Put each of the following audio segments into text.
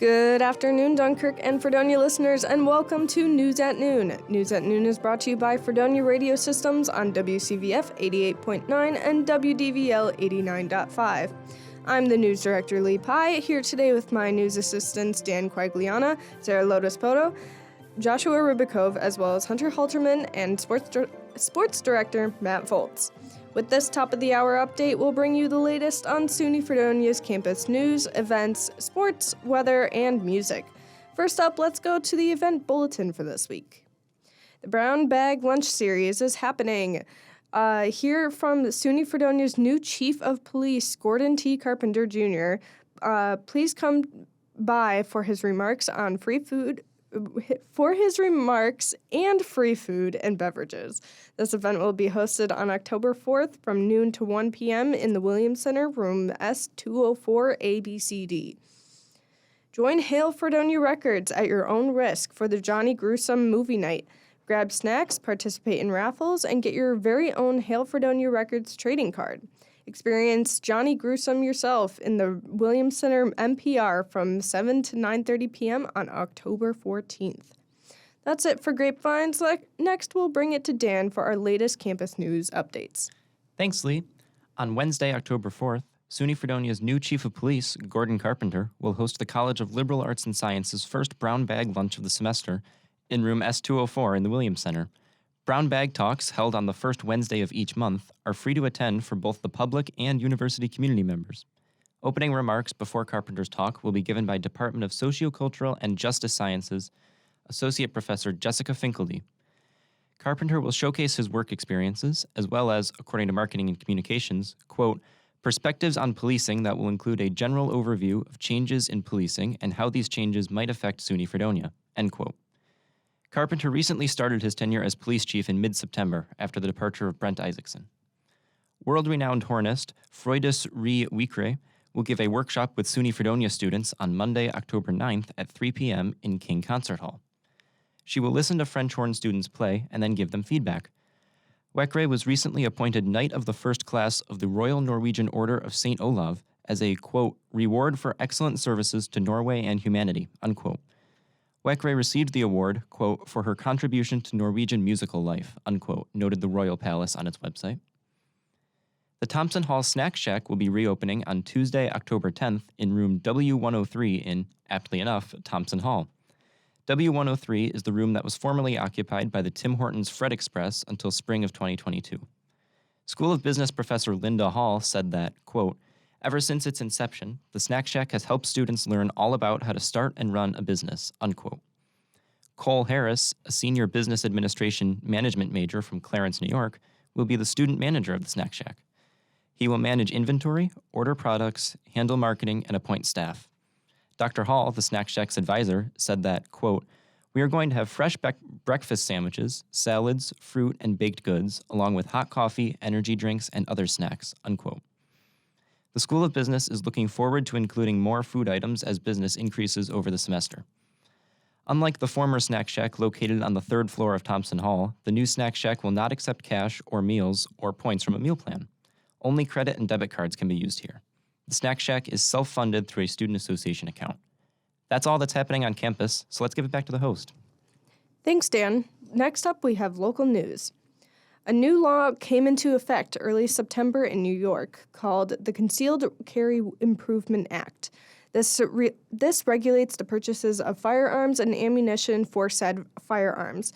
Good afternoon, Dunkirk and Fredonia listeners, and welcome to News at Noon. News at Noon is brought to you by Fredonia Radio Systems on WCVF 88.9 and WDVL 89.5. I'm the news director, Lee Pye, here today with my news assistants, Dan Quagliana, Sara Lodespoto, Joshua Ribakove, as well as Hunter Halterman and sports director, Matt Volz. With this top-of-the-hour update, we'll bring you the latest on SUNY Fredonia's campus news, events, sports, weather, and music. First up, let's go to the event bulletin for this week. The Brown Bag Lunch Series is happening. Hear from SUNY Fredonia's new Chief of Police, Gordon T. Carpenter, Jr. Please come by for his remarks on free food and beverages. This event will be hosted on October 4th from noon to 1 p.m. in the Williams Center, room S204 ABCD. Join Hail Fredonia Records at your own risk for the Johnny Gruesome movie night. Grab snacks, participate in raffles, and get your very own Hail Fredonia Records trading card. Experience Johnny Gruesome yourself in the Williams Center MPR from 7 to 9:30 p.m. on October 14th. That's it for Grapevines. Next, we'll bring it to Dan for our latest campus news updates. Thanks, Lee. On Wednesday, October 4th, SUNY Fredonia's new Chief of Police, Gordon Carpenter, will host the College of Liberal Arts and Sciences' first Brown Bag Lunch of the semester in room S204 in the Williams Center. Brown Bag Talks, held on the first Wednesday of each month, are free to attend for both the public and university community members. Opening remarks before Carpenter's talk will be given by Department of Sociocultural and Justice Sciences Associate Professor Jessica Finkeldy. Carpenter will showcase his work experiences, as well as, according to Marketing and Communications, quote, perspectives on policing that will include a general overview of changes in policing and how these changes might affect SUNY Fredonia, end quote. Carpenter recently started his tenure as police chief in mid-September after the departure of Brent Isaacson. World-renowned hornist Freudis Rie Wiekre will give a workshop with SUNY Fredonia students on Monday, October 9th at 3 p.m. in King Concert Hall. She will listen to French horn students play and then give them feedback. Wiekre was recently appointed Knight of the First Class of the Royal Norwegian Order of St. Olav as a, quote, reward for excellent services to Norway and humanity, unquote. Wiekre received the award, quote, for her contribution to Norwegian musical life, unquote, noted the Royal Palace on its website. The Thompson Hall Snack Shack will be reopening on Tuesday, October 10th in room W103 in, aptly enough, Thompson Hall. W103 is the room that was formerly occupied by the Tim Hortons Fred Express until spring of 2022. School of Business professor Linda Hall said that, quote, ever since its inception, the Snack Shack has helped students learn all about how to start and run a business, unquote. Cole Harris, a senior business administration management major from Clarence, New York, will be the student manager of the Snack Shack. He will manage inventory, order products, handle marketing, and appoint staff. Dr. Hall, the Snack Shack's advisor, said that, quote, we are going to have fresh breakfast sandwiches, salads, fruit, and baked goods, along with hot coffee, energy drinks, and other snacks, unquote. The School of Business is looking forward to including more food items as business increases over the semester. Unlike the former Snack Shack located on the third floor of Thompson Hall, the new Snack Shack will not accept cash or meals or points from a meal plan. Only credit and debit cards can be used here. The Snack Shack is self-funded through a student association account. That's all that's happening on campus, so let's give it back to the host. Thanks, Dan. Next up, we have local news. A new law came into effect early September in New York called the Concealed Carry Improvement Act. This regulates the purchases of firearms and ammunition for said firearms.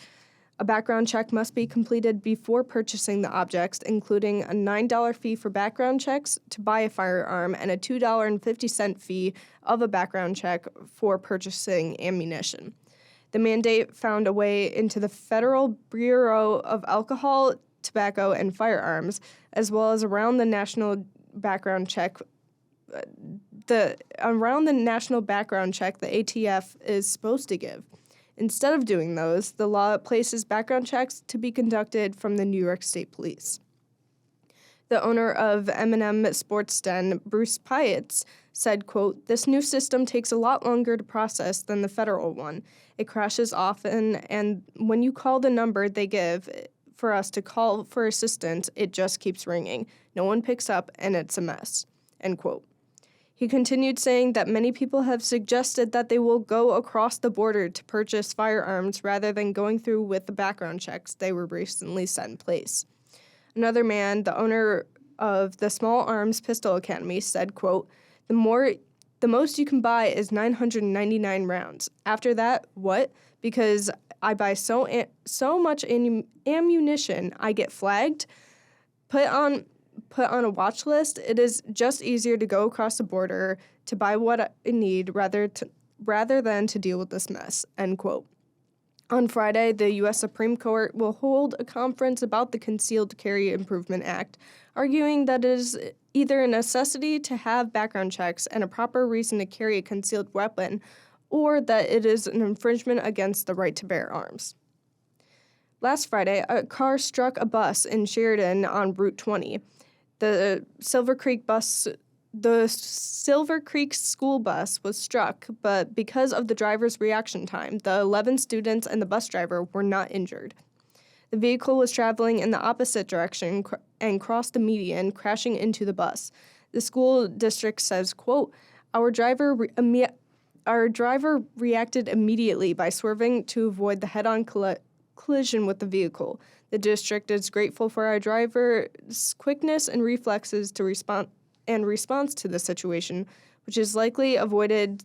A background check must be completed before purchasing the objects, including a $9 fee for background checks to buy a firearm and a $2.50 fee of a background check for purchasing ammunition. The mandate found a way into the Federal Bureau of Alcohol, Tobacco, and Firearms, as well as around the national background check. The ATF is supposed to give. Instead of doing those, the law places background checks to be conducted from the New York State Police. The owner of M&M Sports Den, Bruce Pyatt, said, quote, this new system takes a lot longer to process than the federal one. It crashes often, and when you call the number they give for us to call for assistance, it just keeps ringing. No one picks up, and it's a mess, end quote. He continued saying that many people have suggested that they will go across the border to purchase firearms rather than going through with the background checks they were recently set in place. Another man, the owner of the Small Arms Pistol Academy, said, quote, the most you can buy is 999 rounds. After that, what? Because I buy so much ammunition, I get flagged, put on a watch list. It is just easier to go across the border to buy what I need rather than to deal with this mess, end quote. On Friday, the U.S. Supreme Court will hold a conference about the Concealed Carry Improvement Act, arguing that it is either a necessity to have background checks and a proper reason to carry a concealed weapon, or that it is an infringement against the right to bear arms. Last Friday, a car struck a bus in Sheridan on Route 20. The Silver Creek school bus was struck, but because of the driver's reaction time, the 11 students and the bus driver were not injured. The vehicle was traveling in the opposite direction and crossed the median, crashing into the bus. The school district says, quote, Our driver reacted immediately by swerving to avoid the head-on collision with the vehicle. The district is grateful for our driver's quickness and reflexes to response to the situation, which likely avoided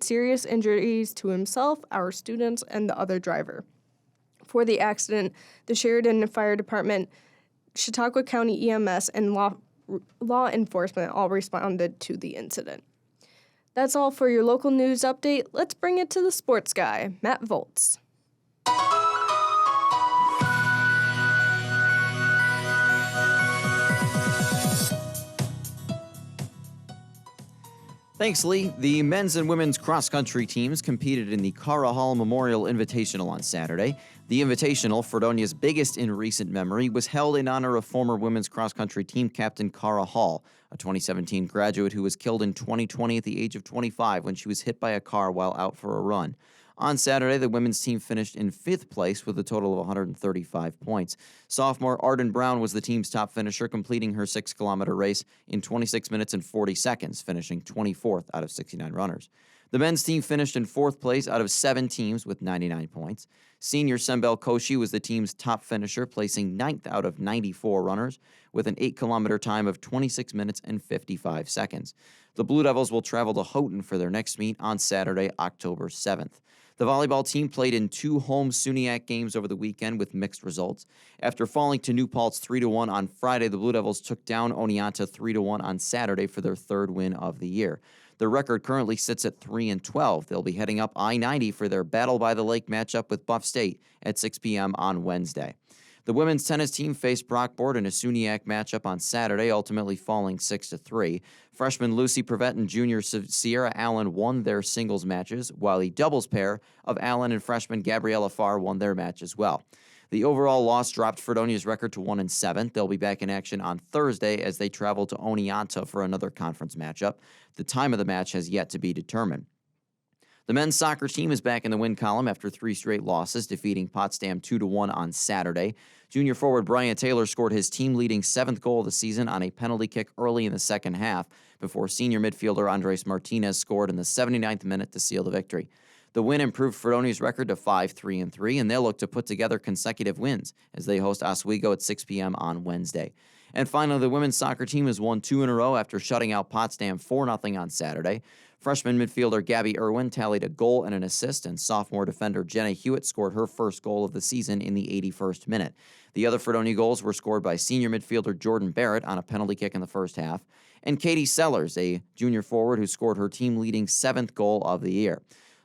serious injuries to himself, our students, and the other driver. For the accident, the Sheridan Fire Department, Chautauqua County EMS, and law enforcement all responded to the incident. That's all for your local news update. Let's bring it to the sports guy, Matt Volz. Thanks, Lee. The men's and women's cross-country teams competed in the Cara Hall Memorial Invitational on Saturday. The Invitational, Fredonia's biggest in recent memory, was held in honor of former women's cross-country team captain Cara Hall, a 2017 graduate who was killed in 2020 at the age of 25 when she was hit by a car while out for a run. On Saturday, the women's team finished in 5th place with a total of 135 points. Sophomore Arden Brown was the team's top finisher, completing her 6-kilometer race in 26 minutes and 40 seconds, finishing 24th out of 69 runners. The men's team finished in 4th place out of 7 teams with 99 points. Senior Sembel Koshi was the team's top finisher, placing 9th out of 94 runners with an 8-kilometer time of 26 minutes and 55 seconds. The Blue Devils will travel to Houghton for their next meet on Saturday, October 7th. The volleyball team played in 2 home SUNYAC games over the weekend with mixed results. After falling to New Paltz 3-1 on Friday, the Blue Devils took down Oneonta 3-1 on Saturday for their 3rd win of the year. Their record currently sits at 3-12. They'll be heading up I-90 for their Battle by the Lake matchup with Buff State at 6 p.m. on Wednesday. The women's tennis team faced Brockport in a SUNYAC matchup on Saturday, ultimately falling 6-3. Freshman Lucy Prevet and junior Sierra Allen won their singles matches, while the doubles pair of Allen and freshman Gabriella Farr won their match as well. The overall loss dropped Fredonia's record to 1-7. They'll be back in action on Thursday as they travel to Oneonta for another conference matchup. The time of the match has yet to be determined. The men's soccer team is back in the win column after 3 straight losses, defeating Potsdam 2-1 on Saturday. Junior forward Brian Taylor scored his team-leading 7th goal of the season on a penalty kick early in the second half, before senior midfielder Andres Martinez scored in the 79th minute to seal the victory. The win improved Fredonia's record to 5-3-3, and they'll look to put together consecutive wins as they host Oswego at 6 p.m. on Wednesday. And finally, the women's soccer team has won 2 in a row after shutting out Potsdam 4-0 on Saturday. Freshman midfielder Gabby Irwin tallied a goal and an assist, and sophomore defender Jenna Hewitt scored her first goal of the season in the 81st minute. The other Fredonia goals were scored by senior midfielder Jordan Barrett on a penalty kick in the first half, and Katie Sellers, a junior forward who scored her team-leading 7th goal of the year.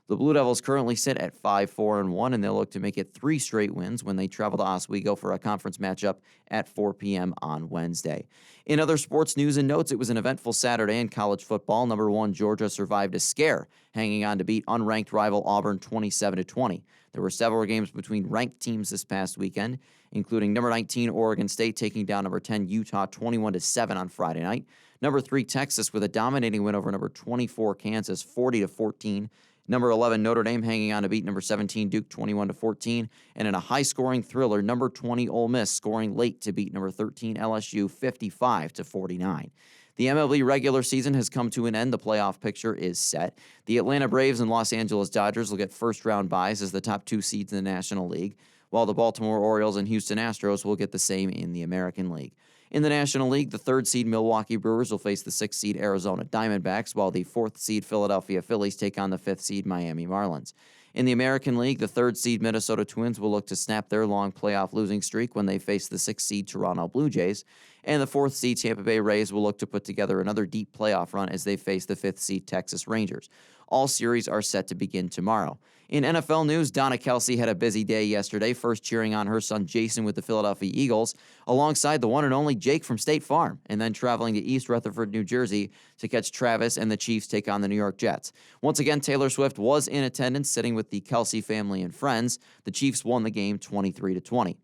The Blue Devils currently sit at 5-4-1, and they'll look to make it 3 straight wins when they travel to Oswego for a conference matchup at 4 p.m. on Wednesday. In other sports news and notes, it was an eventful Saturday in college football. Number 1 Georgia survived a scare, hanging on to beat unranked rival Auburn 27-20. There were several games between ranked teams this past weekend, including number 19 Oregon State taking down number 10 Utah 21-7 on Friday night. Number 3 Texas with a dominating win over number 24 Kansas 40-14. Number 11, Notre Dame hanging on to beat number 17, Duke 21-14. And in a high-scoring thriller, number 20, Ole Miss scoring late to beat number 13, LSU 55-49. The MLB regular season has come to an end. The playoff picture is set. The Atlanta Braves and Los Angeles Dodgers will get first-round byes as the top 2 seeds in the National League, while the Baltimore Orioles and Houston Astros will get the same in the American League. In the National League, the 3rd seed Milwaukee Brewers will face the 6th seed Arizona Diamondbacks, while the 4th seed Philadelphia Phillies take on the 5th seed Miami Marlins. In the American League, the 3rd seed Minnesota Twins will look to snap their long playoff losing streak when they face the 6th seed Toronto Blue Jays, and the 4th seed Tampa Bay Rays will look to put together another deep playoff run as they face the 5th seed Texas Rangers. All series are set to begin tomorrow. In NFL news, Donna Kelsey had a busy day yesterday, first cheering on her son Jason with the Philadelphia Eagles, alongside the one and only Jake from State Farm, and then traveling to East Rutherford, New Jersey, to catch Travis and the Chiefs take on the New York Jets. Once again, Taylor Swift was in attendance, sitting with the Kelsey family and friends. The Chiefs won the game 23-20.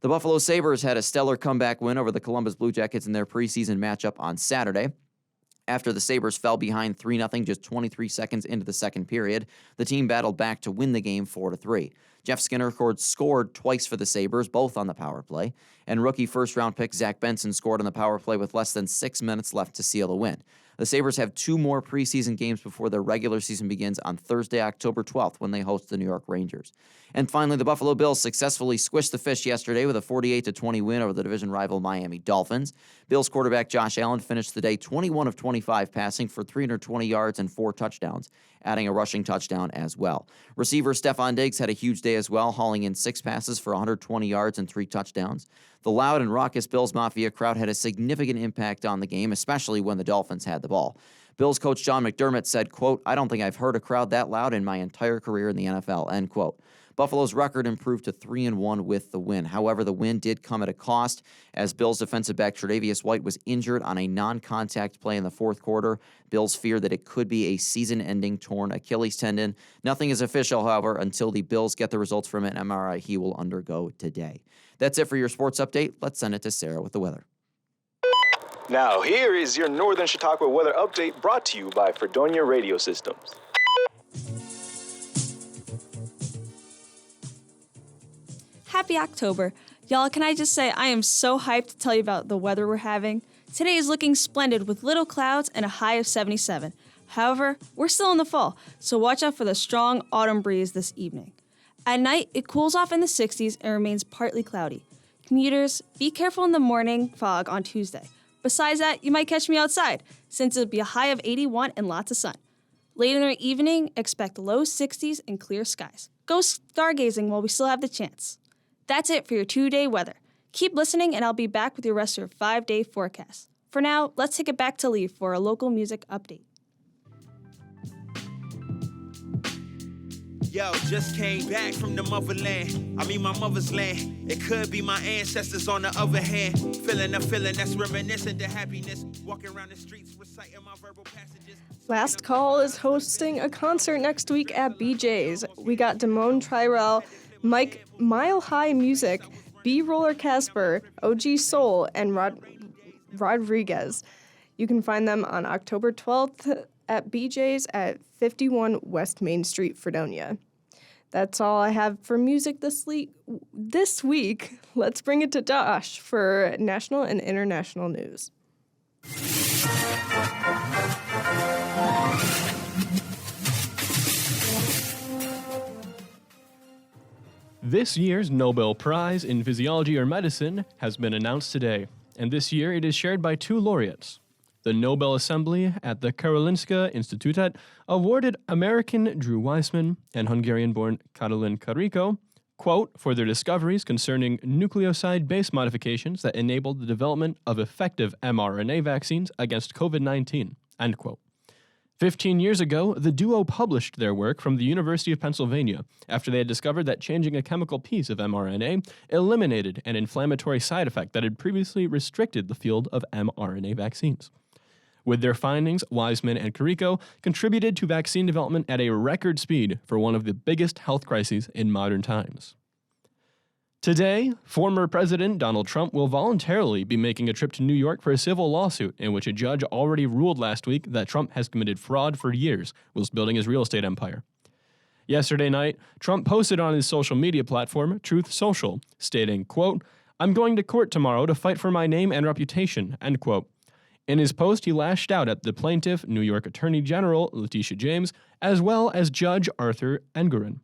The Buffalo Sabres had a stellar comeback win over the Columbus Blue Jackets in their preseason matchup on Saturday. After the Sabres fell behind 3-0 just 23 seconds into the second period, the team battled back to win the game 4-3. Jeff Skinner scored twice for the Sabres, both on the power play, and rookie first-round pick Zach Benson scored on the power play with less than 6 minutes left to seal the win. The Sabres have 2 more preseason games before their regular season begins on Thursday, October 12th, when they host the New York Rangers. And finally, the Buffalo Bills successfully squished the Fish yesterday with a 48-20 win over the division rival Miami Dolphins. Bills quarterback Josh Allen finished the day 21 of 25 passing for 320 yards and 4 touchdowns, adding a rushing touchdown as well. Receiver Stephon Diggs had a huge day as well, hauling in 6 passes for 120 yards and 3 touchdowns. The loud and raucous Bills Mafia crowd had a significant impact on the game, especially when the Dolphins had the ball. Bills coach John McDermott said, quote, "I don't think I've heard a crowd that loud in my entire career in the NFL," end quote. Buffalo's record improved to 3-1 with the win. However, the win did come at a cost, as Bills defensive back Tre'Davious White was injured on a non-contact play in the fourth quarter. Bills fear that it could be a season-ending torn Achilles tendon. Nothing is official, however, until the Bills get the results from an MRI he will undergo today. That's it for your sports update. Let's send it to Sara with the weather. Now, here is your Northern Chautauqua weather update brought to you by Fredonia Radio Systems. Happy October. Y'all, can I just say I am so hyped to tell you about the weather we're having. Today is looking splendid with little clouds and a high of 77. However, we're still in the fall, so watch out for the strong autumn breeze this evening. At night, it cools off in the 60s and remains partly cloudy. Commuters, be careful in the morning fog on Tuesday. Besides that, you might catch me outside, since it'll be a high of 81 and lots of sun. Later in the evening, expect low 60s and clear skies. Go stargazing while we still have the chance. That's it for your 2-day weather. Keep listening, and I'll be back with your rest of your 5-day forecast. For now, let's take it back to Lee for a local music update. Yo, just came back from the motherland. I mean my mother's land. It could be my ancestors on the other hand. Feeling a feeling that's reminiscent to happiness. Walking around the streets, reciting my verbal passages. Last Call is hosting a concert next week at BJ's. We got Damone Tyrell, Mike Mile High Music, B Roller Casper, OG Soul, and Rodriguez. You can find them on October 12th at BJ's at 51 West Main Street, Fredonia. That's all I have for music this week. Let's bring it to Josh for national and international news. This year's Nobel Prize in Physiology or Medicine has been announced today, and this year it is shared by 2 laureates. The Nobel Assembly at the Karolinska Institutet awarded American Drew Weissman and Hungarian-born Katalin Karikó, quote, for their discoveries concerning nucleoside-based modifications that enabled the development of effective mRNA vaccines against COVID-19, end quote. 15 years ago, the duo published their work from the University of Pennsylvania after they had discovered that changing a chemical piece of mRNA eliminated an inflammatory side effect that had previously restricted the field of mRNA vaccines. With their findings, Weissman and Karikó contributed to vaccine development at a record speed for one of the biggest health crises in modern times. Today, former President Donald Trump will voluntarily be making a trip to New York for a civil lawsuit in which a judge already ruled last week that Trump has committed fraud for years whilst building his real estate empire. Yesterday night, Trump posted on his social media platform, Truth Social, stating, quote, "I'm going to court tomorrow to fight for my name and reputation," end quote. In his post, he lashed out at the plaintiff, New York Attorney General Letitia James, as well as Judge Arthur Engoron.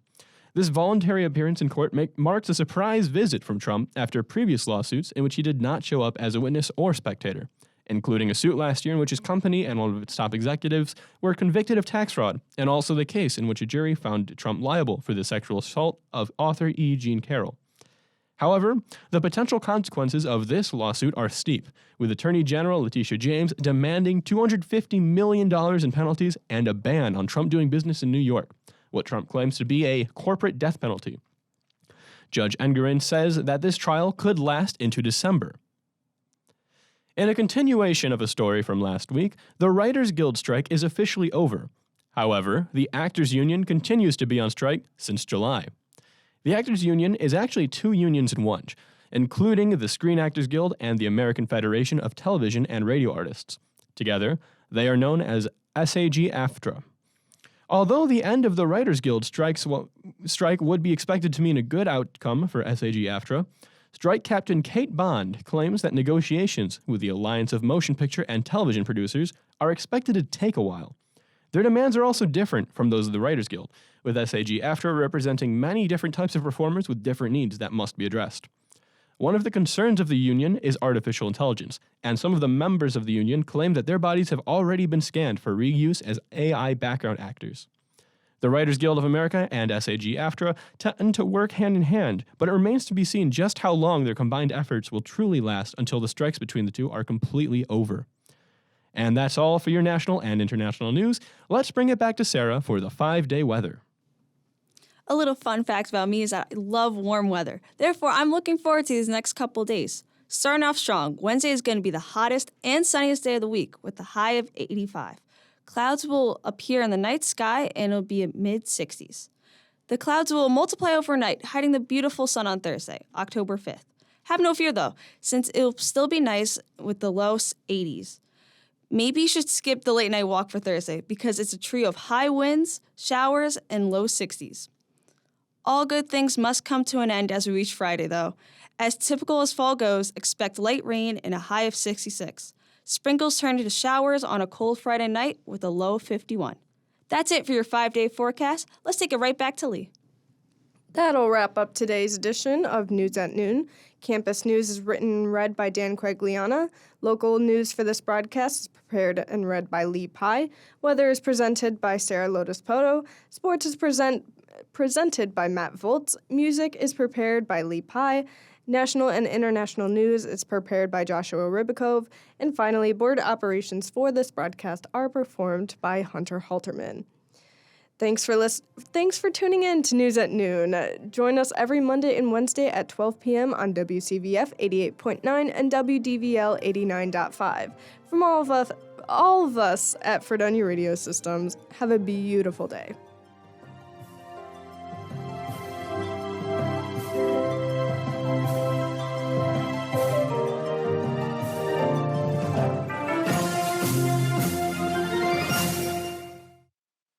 This voluntary appearance in court marks a surprise visit from Trump after previous lawsuits in which he did not show up as a witness or spectator, including a suit last year in which his company and one of its top executives were convicted of tax fraud, and also the case in which a jury found Trump liable for the sexual assault of author E. Jean Carroll. However, the potential consequences of this lawsuit are steep, with Attorney General Letitia James demanding $250 million in penalties and a ban on Trump doing business in New York, what Trump claims to be a corporate death penalty. Judge Engoron says that this trial could last into December. In a continuation of a story from last week, the Writers Guild strike is officially over. However, the Actors Union continues to be on strike since July. The Actors Union is actually two unions in one, including the Screen Actors Guild and the American Federation of Television and Radio Artists. Together, they are known as SAG-AFTRA. Although the end of the Writers Guild strike would be expected to mean a good outcome for SAG-AFTRA, strike captain Kate Bond claims that negotiations with the Alliance of Motion Picture and Television Producers are expected to take a while. Their demands are also different from those of the Writers Guild, with SAG-AFTRA representing many different types of performers with different needs that must be addressed. One of the concerns of the union is artificial intelligence, and some of the members of the union claim that their bodies have already been scanned for reuse as AI background actors. The Writers Guild of America and SAG-AFTRA tend to work hand in hand, but it remains to be seen just how long their combined efforts will truly last until the strikes between the two are completely over. And that's all for your national and international news. Let's bring it back to Sara for the 5-day weather. A little fun fact about me is that I love warm weather. Therefore, I'm looking forward to these next couple days. Starting off strong, Wednesday is going to be the hottest and sunniest day of the week with the high of 85. Clouds will appear in the night sky and it'll be at mid-60s. The clouds will multiply overnight, hiding the beautiful sun on Thursday, October 5th. Have no fear though, since it'll still be nice with the low 80s. Maybe you should skip the late night walk for Thursday because it's a trio of high winds, showers, and low 60s. All good things must come to an end as we reach Friday though. As typical as fall goes, expect light rain and a high of 66. Sprinkles turn into showers on a cold Friday night with a low of 51. That's it for your 5-day forecast. Let's take it right back to Lee. That'll wrap up today's edition of News at Noon. Campus news is written and read by Dan Quagliana. Local news for this broadcast is prepared and read by Lee Pye. Weather is presented by Sara Lodespoto. Sports is presented by Matt Volz. Music is prepared by Lee Pye. National and international news is prepared by Joshua Ribakove. And finally, board operations for this broadcast are performed by Hunter Halterman. Thanks for tuning in to News at Noon. Join us every Monday and Wednesday at 12 p.m. on WCVF 88.9 and WDVL 89.5. From all of us at Fredonia Radio Systems, have a beautiful day.